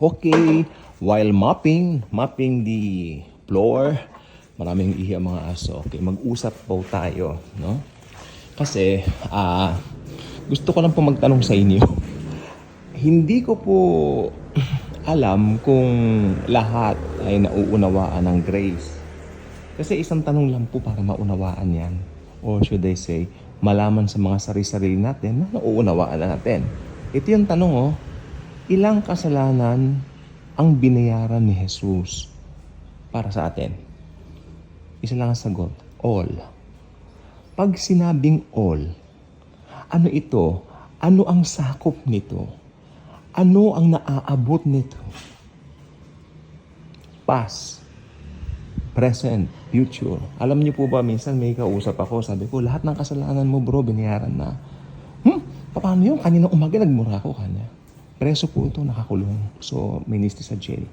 Okay, while mopping the floor, maraming ihi ang mga aso. Okay, mag-usap po tayo, no? Kasi, gusto ko lang po magtanong sa inyo. Hindi ko po alam kung lahat ay nauunawaan ng grace. Kasi isang tanong lang po para maunawaan yan. Or should I say, malaman sa mga sarili-sarili natin na nauunawaan natin. Ito yung tanong, ilang kasalanan ang binayaran ni Jesus para sa atin? Isa lang ang sagot, all. Pag sinabing all, ano ito? Ano ang sakop nito? Ano ang naaabot nito? Past, present, future. Alam niyo po ba, minsan may kausap ako, sabi ko, lahat ng kasalanan mo bro, binayaran na. Paano yun? Kanina umaga nagmura ako kanya. Preso po ito, nakakulong. So, ministry sa jail.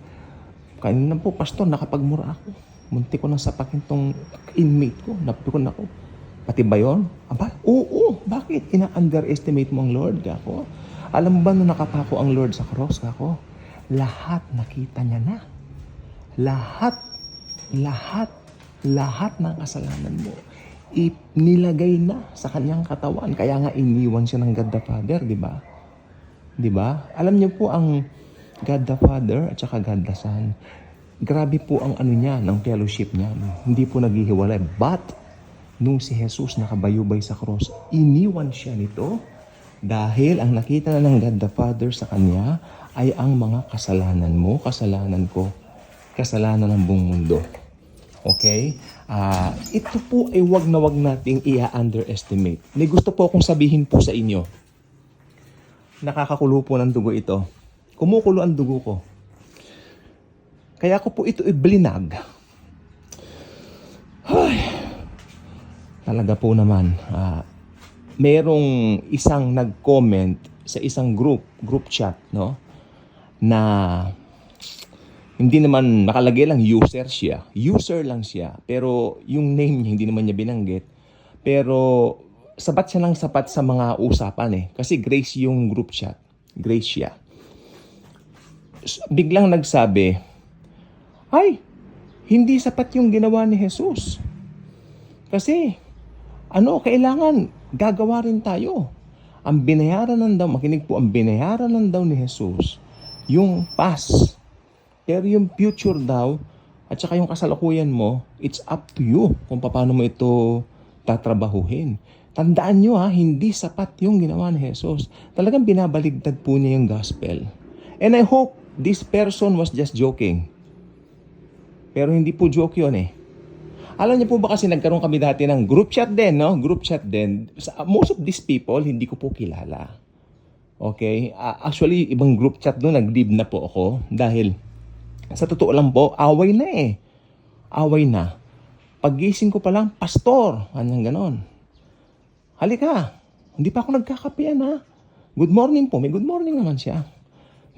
Kanina po, pastor, nakapagmura ako. Munti ko nang sapakin tong inmate ko. Napikon ako. Pati ba yun? Aba, oo. Bakit? Ina-underestimate mo ang Lord, kako? Alam mo ba nung nakapako ang Lord sa cross, kako? Lahat nakita niya na. Lahat ng kasalanan mo nilagay na sa kanyang katawan. Kaya nga iniwan siya ng God the Father, di ba? Di ba? Alam niyo po ang God the Father at saka God the Son. Grabe po ang ano niya, ng fellowship niya. Hindi po naghihiwalay. But, nung si Jesus nakabayubay sa cross, iniwan siya nito dahil ang nakita na ng God the Father sa kanya ay ang mga kasalanan mo, kasalanan ko, kasalanan ng buong mundo. Okay? Ito po ay wag na wag nating i-underestimate. May gusto po akong sabihin po sa inyo. Nakakakulo po ng dugo ito. Kumukulo ang dugo ko. Kaya ko po ito iblinag. Talaga po naman. Merong isang nag-comment sa isang group chat, no? Na hindi naman nakalagay lang user siya. User lang siya. Pero yung name niya hindi naman niya binanggit. Pero sapat siya ng sapat sa mga usapan Kasi Grace yung group chat. Grace siya. Biglang nagsabi, ay, hindi sapat yung ginawa ni Jesus. Kasi, kailangan gagawa rin tayo. Ang binayaran ng daw, makinig po, ang binayaran ng daw ni Jesus, yung past. Pero yung future daw, at saka yung kasalukuyan mo, it's up to you kung paano mo ito tatrabahuhin. Tandaan nyo hindi sapat yung ginawa ni Jesus. Talagang binabaligtad po niya yung gospel. And I hope this person was just joking. Pero hindi po joke yun Alam niyo po ba kasi nagkaroon kami dati ng group chat din, no? Group chat din. Most of these people, hindi ko po kilala. Okay? Actually, ibang group chat doon, nag-leave na po ako. Dahil, sa totoo lang po, away na Away na. Paggising ko pa lang, pastor. Anyang ganon. Halika. Hindi pa ako nagkakapian Good morning po. May good morning naman siya.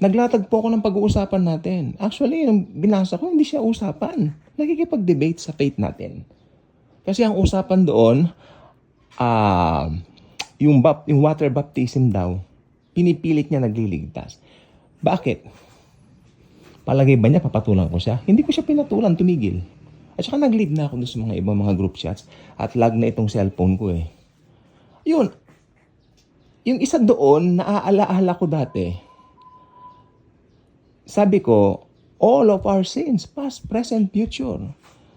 Naglatag po ako ng pag-uusapan natin. Actually, nung binasa ko, hindi siya usapan. Nakikipag-debate sa faith natin. Kasi ang usapan doon, yung water baptism daw, pinipilit niya nagliligtas. Bakit? Palagay ba niya papatulan ko siya? Hindi ko siya pinatulan, tumigil. At saka nag-leave na ako doon sa mga ibang mga group chats at lag na itong cellphone ko Yun. Yung isa doon, naaalaala ko dati. Sabi ko, all of our sins, past, present, future.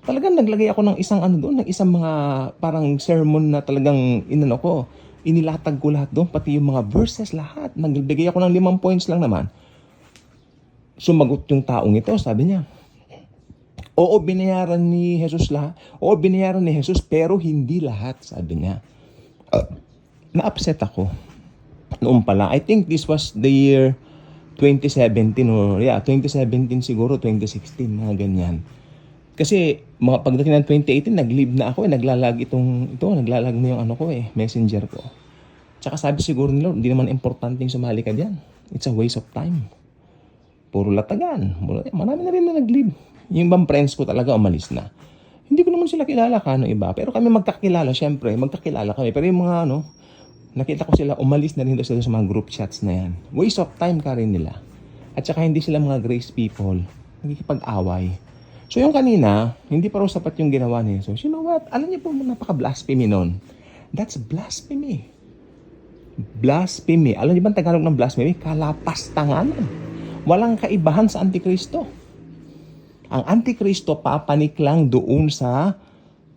Talagang naglagay ako ng isang doon, ng isang mga parang sermon na talagang inilatag ko lahat doon, pati yung mga verses lahat. Nagbigay ako ng 5 points lang naman. Sumagot yung taong ito, sabi niya, oo, binayaran ni Jesus lahat. Oo, binayaran ni Jesus, pero hindi lahat, sabi niya. Na-upset ako. Noon pala, I think this was the year 2017 or 2017 siguro, 2016, mga ganyan. Kasi pagdating ng 2018, nag-leave na ako naglalag naglalag na yung messenger ko. Tsaka sabi siguro nila, hindi naman importanteng sumali ka diyan. It's a waste of time. Puro latagan. Marami na rin na nag-leave. Yung ibang friends ko talaga umalis na. Hindi ko naman sila kilala iba. Pero kami magkakilala, syempre. Magkakilala kami. Pero yung mga nakita ko sila, umalis na rin sila sa mga group chats na yan. Waste of time ka rin nila. At saka hindi sila mga grace people. Nagkikipag-away. So yung kanina, hindi pa raw sapat yung ginawa ni Jesus. You know what? Alam niyo po, napaka-blasphemy nun. That's blasphemy. Blasphemy. Alam niyo ba ang Tagalog ng blasphemy? Kalapastanganan. Walang kaibahan sa Antikristo. Ang Antikristo, papanik lang doon sa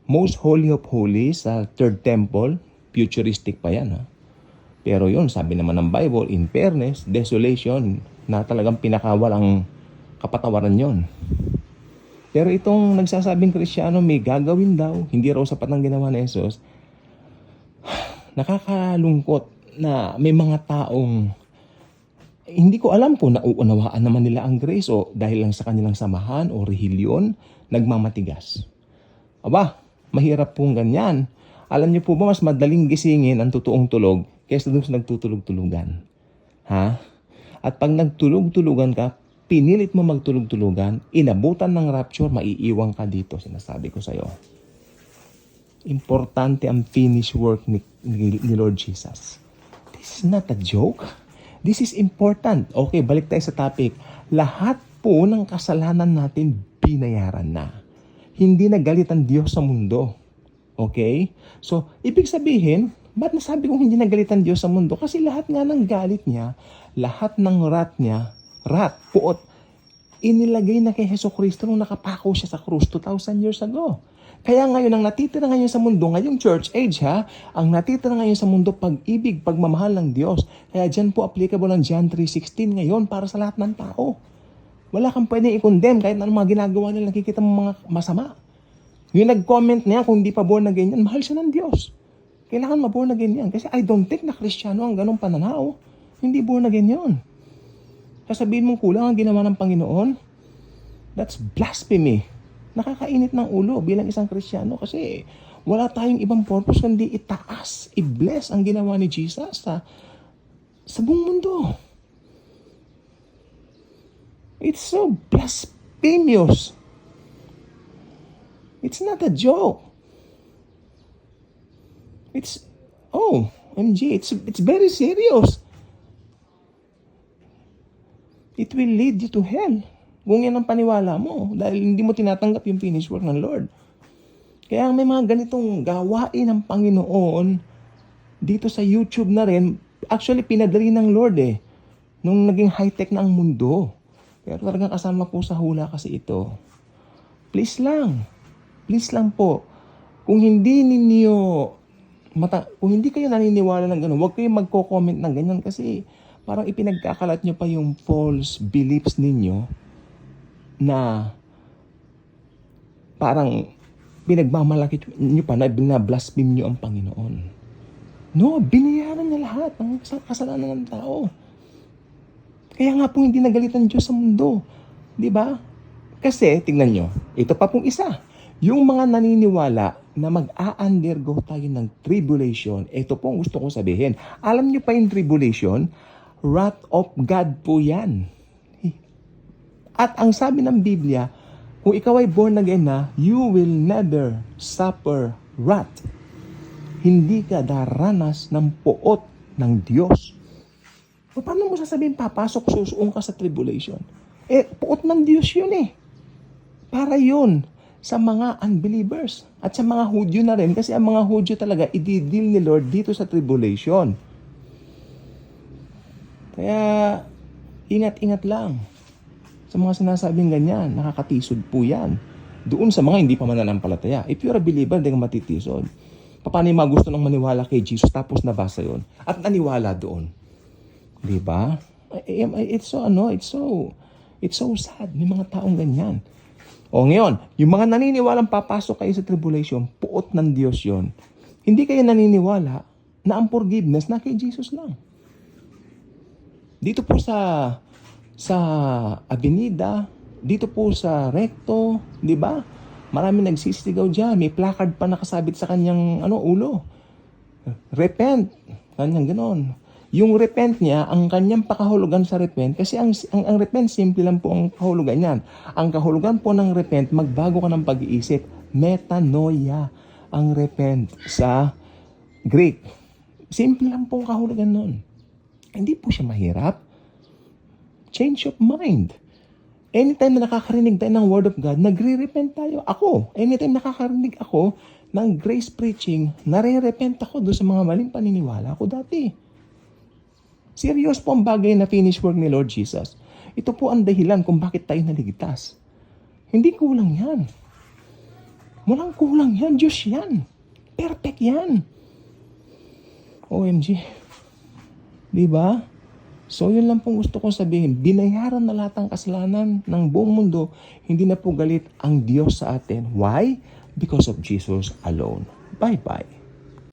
Most Holy of Holies, sa Third Temple. Futuristic pa yan, ha? Pero yun, sabi naman ng Bible, in fairness, desolation, na talagang pinakawalang kapatawaran yon. Pero itong nagsasabing Kristiyano, may gagawin daw, hindi raw sapat ng ginawa ni Jesus, nakakalungkot na may mga taong hindi ko alam kung nauunawaan naman nila ang grace o dahil lang sa kanilang samahan o rehilyon, nagmamatigas. Aba, mahirap pong ganyan. Alam niyo po ba, mas madaling gisingin ang totoong tulog kaysa doon sa nagtutulog-tulugan. Ha? At pag nagtulog-tulugan ka, pinilit mo magtulog-tulugan, inabutan ng rapture, maiiwang ka dito, sinasabi ko sa'yo. Importante ang finished work ni Lord Jesus. This is not a joke. This is important. Okay, balik tayo sa topic. Lahat po ng kasalanan natin binayaran na. Hindi nagalit ang Diyos sa mundo. Okay? So, ibig sabihin, ba't nasabi kong hindi nagalit ang Diyos sa mundo? Kasi lahat nga ng galit niya, lahat ng wrath niya, puot, inilagay na kay Hesus Kristo nung nakapako siya sa krus 2,000 years ago. Kaya ngayon, ang natitira ngayon sa mundo, ngayong church age ha, ang natitira ngayon sa mundo, pag-ibig, pagmamahal ng Diyos. Kaya dyan po applicable ang John 3:16 ngayon para sa lahat ng tao. Wala kang pwedeng i-condemn kahit anong mga ginagawa nila, nakikita mo mga masama. Yung nag-comment niya, kung hindi pa born again yan, mahal siya ng Diyos. Kailangan ma-born again yan. Kasi I don't think na Kristiyano ang ganong pananaw. Hindi born again yun. Sasabihin mong kulang ang ginawa ng Panginoon, that's blasphemy. Nakakainit ng ulo bilang isang Kristiyano kasi wala tayong ibang purpose kundi itaas, i-bless ang ginawa ni Jesus sa buong mundo. It's so blasphemous. It's not a joke. OMG, it's very serious. It will lead you to hell. Kung yan ang paniwala mo, dahil hindi mo tinatanggap yung finished work ng Lord. Kaya may mga ganitong gawain ng Panginoon dito sa YouTube na rin. Actually, pinadali ng Lord nung naging high-tech na ang mundo. Pero talagang kasama po sa hula kasi ito. Please lang po, kung hindi kayo naniniwala ng gano'n, huwag kayong magko-comment ng ganyan kasi parang ipinagkakalat nyo pa yung false beliefs ninyo na parang pinagmamalaki nyo pa na binablaspheme nyo ang Panginoon. No, binayaran niya lahat ng kasalanan ng tao. Kaya nga po hindi nagalit ang Diyos sa mundo. Di ba? Kasi, tingnan nyo, ito pa pong isa. Yung mga naniniwala na mag-a-undergo tayo ng tribulation, ito pong gusto kong sabihin. Alam nyo pa yung tribulation? Wrath of God po yan. At ang sabi ng Biblia, kung ikaw ay born again na, you will never suffer wrath. Hindi ka daranas ng puot ng Diyos. So, paano mo sasabihin, papasok, susuong ka sa tribulation? Puot ng Diyos yun Para yun sa mga unbelievers at sa mga Hudyo na rin kasi ang mga Hudyo talaga i-deal ni Lord dito sa tribulation. Kaya ingat-ingat lang sa mga sinasabing ganyan. Nakakatisod po yan. Doon sa mga hindi pa mananampalataya. If you're a believer, hindi ka matitisod. Paano yung mga gusto nang maniwala kay Jesus tapos nabasa yon at naniwala doon? Diba? It's so sad. May mga taong ganyan. O ngayon, yung mga naniniwalang papasok kayo sa tribulation, puot ng Diyos yon. Hindi kayo naniniwala na ang forgiveness na kay Jesus lang. Dito po sa Avenida, dito po sa Recto, di ba? Marami nagsisigaw diyan, may placard pa nakasabit sa kanyang ulo. Repent, kanyang ganon. Yung repent niya, ang kanyang pakahulugan sa repent, kasi ang repent, simple lang po ang kahulugan niyan. Ang kahulugan po ng repent, magbago ka ng pag-iisip. Metanoia ang repent sa Greek. Simple lang po ang kahulugan nun. Hindi po siya mahirap. change of mind. Anytime na nakakarinig tayo ng Word of God, nagre-repent tayo. Ako, anytime nakakarinig ako ng grace preaching, nare-repent ako doon sa mga maling paniniwala ko dati. Serious po ang bagay na finish work ni Lord Jesus. Ito po ang dahilan kung bakit tayo naligtas. Hindi kulang yan. Walang kulang yan. Diyos yan. Perfect yan. OMG. Diba? So, yun lang pong gusto kong sabihin. Binayaran na lahat ng kasalanan ng buong mundo. Hindi na po galit ang Diyos sa atin. Why? Because of Jesus alone. Bye-bye.